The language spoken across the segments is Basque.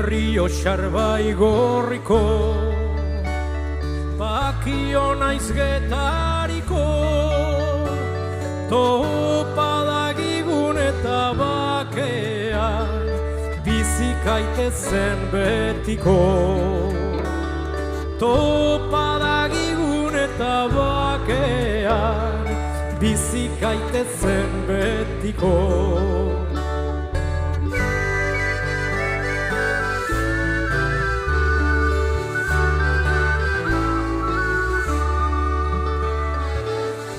Errioxar bai gorriko, bakio naiz getariko, topa dagigun eta bakea, bizikaitezen betiko. Topa dagigun eta bakea, bizikaitezen betiko.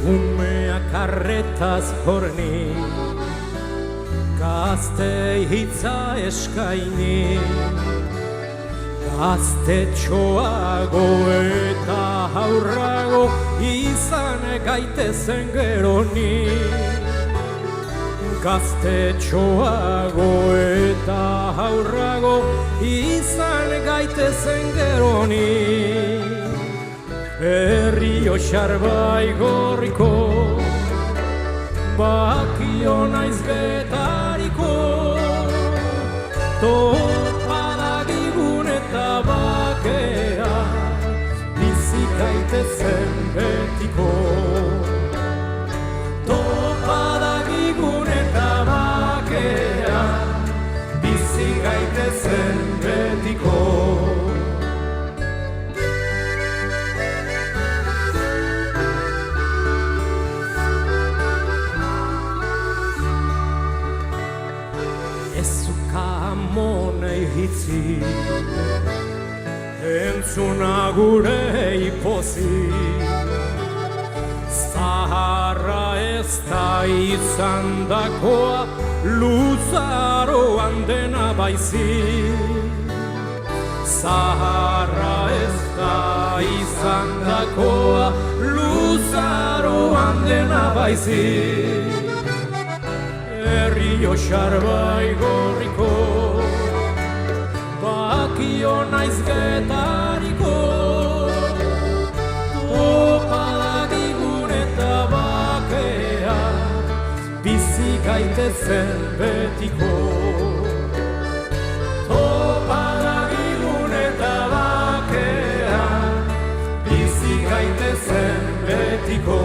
Umeak arretaz horni, gaztei hitza eskaini, gaztetxoago eta haurrago izan gaitezen geroni. Gaztetxoago eta haurrago izan gaitezen geroni. Errioxar bai gorriko, bakio naiz getariko, topa dagigun eta bakea, bizikaitezen betiko. Topa dagigun eta bakea, bizikaitezen betiko. Amonei hitzi, entzuna gure ipozi, zaharra ez da izan dakoa, luzaroan dena baizi. Zaharra ez da izan dakoa, luzaroan dena baizi. Errioxar bai gorriko, bakio naiz getariko, topa dagigun eta bakea, bizikaitezen betiko. Topa dagigun eta bakea, bizikaitezen betiko.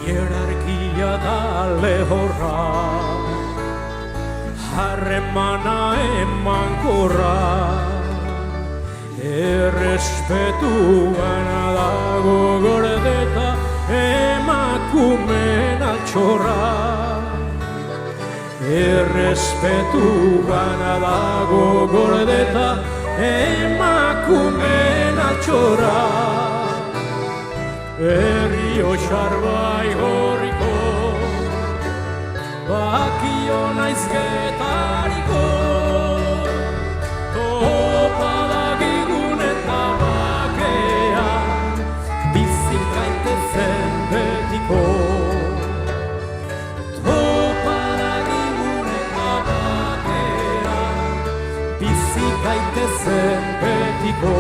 Hierarkia da lehorra, harremana emankorra, errespetuan dago gordeta emakumeen altxorra. Errespetuan dago gordeta emakumeen altxorra. Errioxar bai gorriko, bakio naiz getariko, topa dagigun eta bakea, bizikaitezen betiko. Topa dagigun eta bakea, bizikaitezen betiko.